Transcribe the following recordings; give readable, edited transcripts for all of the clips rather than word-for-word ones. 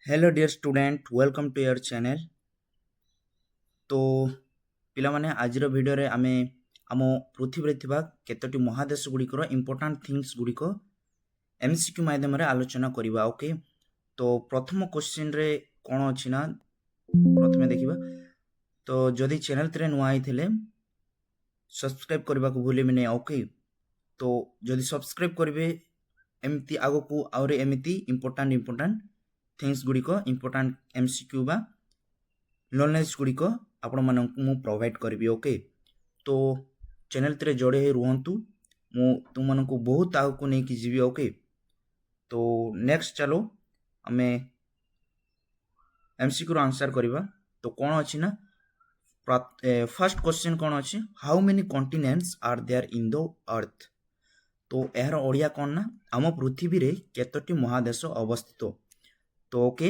Hello dear student, welcome to your channel. तो ପିଲାମାନେ ଆଜିର ଭିଡ଼ିଓରେ ଆମେ ଆମ ପୃଥିବୀରେ ଥିବା କେତୋଟି ମହାଦେଶ ଗୁଡ଼ିକର ଇମ୍ପୋର୍ଟାଣ୍ଟ ଥିଙ୍ଗସ୍ ଗୁଡ଼ିକ MCQ ମାଧ୍ୟମରେ ଆଲୋଚନା କରିବା। ଓକେ, ତ ପ୍ରଥମ କ୍ୱେଶ୍ଚିନ୍ରେ କ'ଣ ଅଛି ନା ପ୍ରଥମେ ଦେଖିବା। ତ ଯଦି ଚ୍ୟାନେଲରେ ନୂଆ ହେଇଥିଲେ ସବସ୍କ୍ରାଇବ୍ କରିବାକୁ ଭୁଲିବେନି। ଓକେ, ତ ଯଦି ସବସ୍କ୍ରାଇବ୍ କରିବେ ଏମିତି ଆଗକୁ ଆହୁରି ଏମିତି ଇମ୍ପୋର୍ଟାଣ୍ଟ थिंग्स गुड़िक इम्पोर्टाट MCQ बा नॉलेज गुड़िक आपण मानक मु प्रोवाइड करी। ओके, तो चैनल रे जोड़े रुहतु मु तुम मन को बहुत आगको नहीं कि जीवी। ओके, तो नेक्स्ट चलो आम MCQ रो आंसर करवा। तो कौन अच्छी ना फर्स्ट क्वेश्चन कौन अच्छी, how many continents are there in the earth. तो यार ओडिया कौन ना आम पृथ्वी रे केतोटी महादेश अवस्थित। तो ओके,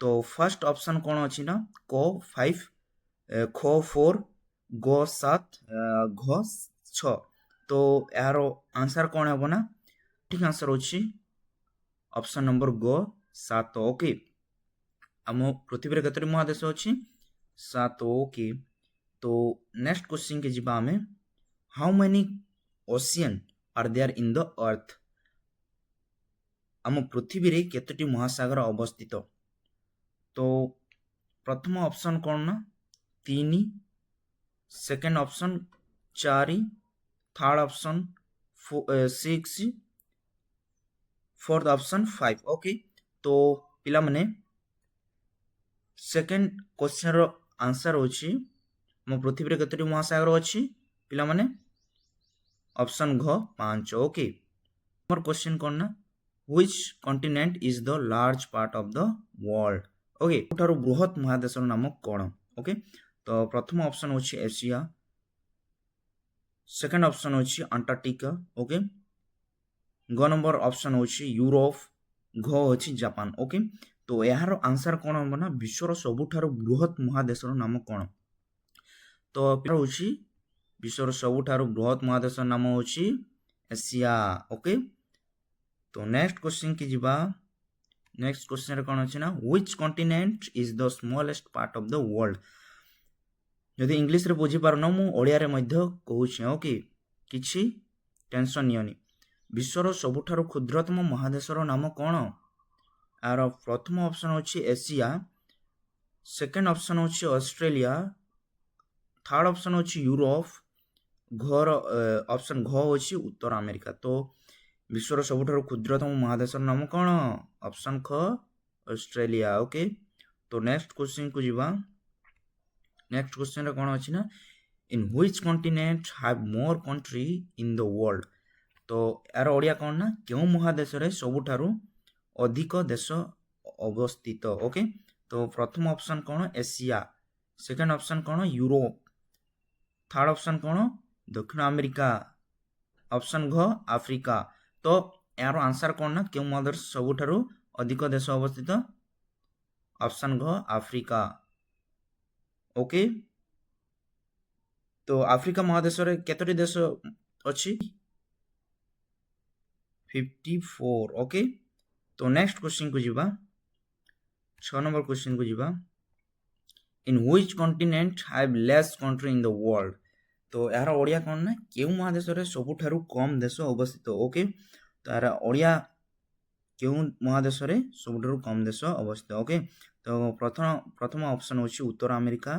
तो फर्स्ट ऑप्शन कौन अच्छी ना क 5, ख 4, ग 7, घ 6। तो यार आंसर कौन है ना, ठीक आंसर अच्छी ऑप्शन नंबर ग 7। ओके, आम पृथ्वी रे केतोटी महादेश अच्छी 7। ओके, तो नेक्स्ट क्वेश्चन के जीवा आमे, how many ocean are there in the earth. आम पृथ्वी रे केतोटी महासागर अवस्थित। तो प्रथम ऑप्शन कौन ना 3, second option 4, third option 6, fourth option 5। Okay, तो पिला माने सेकेंड क्वेश्चन रो आंसर होची मो पृथ्वी रे केतोटी महासागर अछि पिला माने ऑप्शन घ 5। ओके, मोर क्वेश्चन कौन ना, which continent is the large part of the world। Okay, ठारो बृहत महादेश नाम कौन। ओके, तो प्रथम ऑप्शन होची एशिया, सेकंड ऑप्शन होची अंटार्कटिका। ओके, ग नंबर ऑप्शन होची यूरोप, घ होची जापान। ओके, तो यार आंसर कौन हम ना, विश्वर सबुठारो बृहत महादेश नाम कौन। तो होची विश्वर सबुठारो बृहत महादेश नाम होची एशिया। ओके, तो नेक्स्ट क्वेश्चन की जीवा। नेक्स्ट क्वेश्चन रे कौन अछि ना, which continent is the smallest part of the world. यदि इंग्लिश रे बुझी पारन मु ओडिया रे मध्य कहूछि। ओके, किछि टेंशन नियनि। विश्वर सबुठारो क्षुद्रतम महादेशर नाम कौन। आर प्रथम ऑप्शन अछि एशिया, सेकंड ऑप्शन अछि ऑस्ट्रेलिया, थर्ड ऑप्शन अछि यूरोप, घर ऑप्शन घ अछि उत्तर अमेरिका। तो विश्वर सबुठारो क्षुद्रतम महादेश नाम कौन, ऑप्शन ख ऑस्ट्रेलिया। ओके, तो नेक्स्ट क्वेश्चन को जीवा। नेक्स्ट क्वेश्चन रे कौन अछि ना, in which continent have more country in the world. तो यार ओडिया कौन ना, केउ महादेश रे सबुठारो अधिक देश अवस्थित। ओके, तो प्रथम ऑप्शन कौन एशिया, सेकंड ऑप्शन कौन यूरोप, थर्ड ऑप्शन कौन दक्षिण अमेरिका, ऑप्शन घ आफ्रिका। तो यार आंसर कौन ना, क्यों महादेश सबुठारो अधिक देश अवस्थित, ऑप्शन घ आफ्रिका। ओके, तो आफ्रिका महादेश रे केतोटी देश अछि, 54। ओके, तो नेक्स्ट क्वेश्चन को जीवा। 6 नंबर क्वेश्चन को जीवा, in which continent have less country in the world. तो यार ओडिया कौन ना, केउ महादेश रे सबुठारो कम देश अवस्थित। ओके, तो यार ओडिया केउ महादेश रे सबुठारो कम देश अवस्थित। ओके, तो प्रथम ऑप्शन होची उत्तर अमेरिका,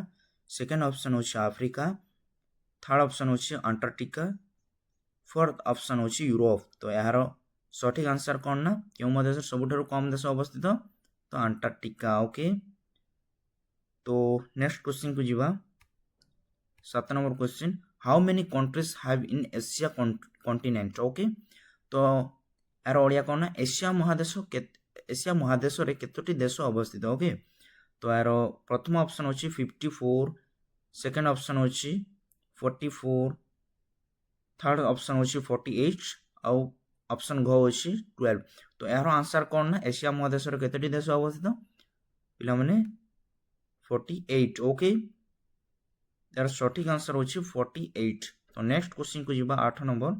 सेकंड ऑप्शन होची अफ्रीका, थर्ड ऑप्शन होची अंटार्कटिका, फोर्थ ऑप्शन होची यूरोप। तो यार सठिक आंसर कौन ना, केउ महादेश रे सबुठारो कम देश अवस्थित, तो अंटार्कटिका। ओके, तो नेक्स्ट क्वेश्चन को जीवा। 7 number question, how many countries have in Asia continent. Okay, तो यार ओडिया कौन ना, एशिया महादेश रे केतोटी देश अवस्थित। ओके, तो यार प्रथम ऑप्शन होची 54, सेकंड ऑप्शन होची 44, थर्ड ऑप्शन होची 48 और ऑप्शन घ होची 12। तो यार आंसर कौन ना, एशिया महादेश रे केतोटी देश अवस्थित पिला माने 48। ओके, यार सठिक आंसर होची 48। तो नेक्स्ट क्वेश्चन को जीवा 8 नंबर।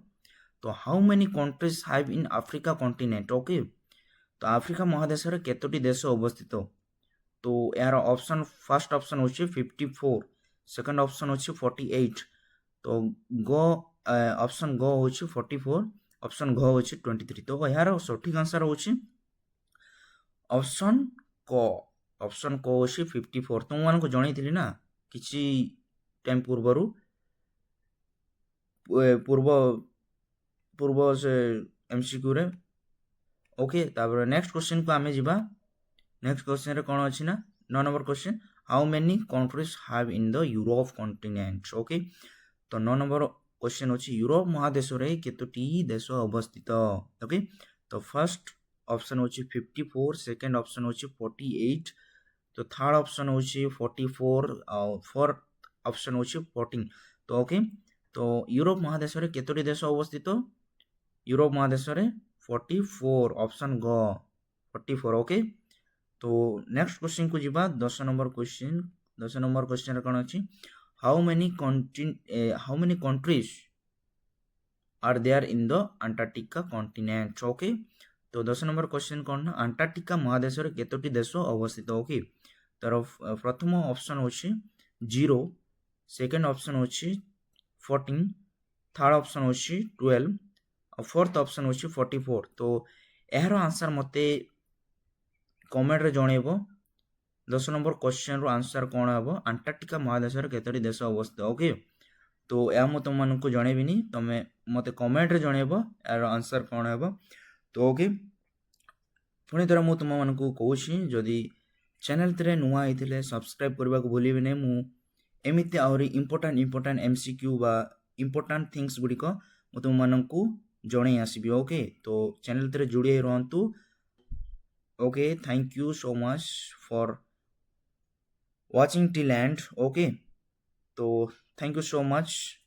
तो how many countries have in Africa continent. Okay, तो आफ्रिका महादेशରେ କେତୋଟି ଦେଶ ଅବସ୍ଥିତ? तो यार ऑप्शन फर्स्ट ऑप्शन होची 54, सेकंड ऑप्शन होची 48, तो गो ऑप्शन गो होची 44, ऑप्शन घ होची 23। तो यार सठिक आंसर होची ऑप्शन को होची 54। तुम मानको जणैथिली ना किछि टाइम पूर्वरु पूर्व पूर्व से एमसीक्यू रे। ओके तापर नेक्स्ट क्वेश्चन को आमे जिबा। नेक्स्ट क्वेश्चन रे कोन अछि ना 9 number question, how many countries have in the Europe continent. Okay तो 9 नंबर क्वेश्चन अछि यूरोप महादेश रे केतोटी देश अवस्थित। ओके तो फर्स्ट ऑप्शन होची 54, सेकंड ऑप्शन होची 48, तो थर्ड ऑप्शन होची 44 और फोर्थ ऑप्शन होची 14। तो ओके तो यूरोप महादेश रे केतोटी देश अवस्थित? यूरोप महादेश रे 44, ऑप्शन ग 44। ओके तो नेक्स्ट क्वेश्चन को जिबा 10 नंबर क्वेश्चन। 10 नंबर क्वेश्चन रे कोन अछि, how many countries are there in the Antarctica continent. Okay तो 10 नंबर क्वेश्चन कोन ना अंटार्कटिका महादेश रे केतोटी देश अवस्थित। ओके तर प्रथम ऑप्शन होछि 0, सेकंड ऑप्शन होछि 14, थर्ड ऑप्शन होछि 12 और फोर्थ ऑप्शन होछि 44। तो एहरो आंसर मते कमेंट रे जणेबो 10 नंबर क्वेश्चन रो आंसर कोन हबो अंटार्कटिका महादेश रे केतोटी देश अवस्थित। ओके तो या म तुम मानकु जणेबिनी, तमे मते कमेंट रे जणेबो एरो आंसर कोन हबो। तो ओके पुणी थोड़ा मु तुम मानकु कहूछि जदि चैनल तरे नुआ आइथिले सब्सक्राइब करबा को भूलिबे नै। मु एमिति आउरी इंपोर्टेंट एमसीक्यू बा इंपोर्टेंट थिंग्स गुडी को मु तुम मानकु जणे आसीबी। ओके तो चैनल तरे जुड़ी रहंतु। Okay thank you so much for watching till end। okay तो thank you so much।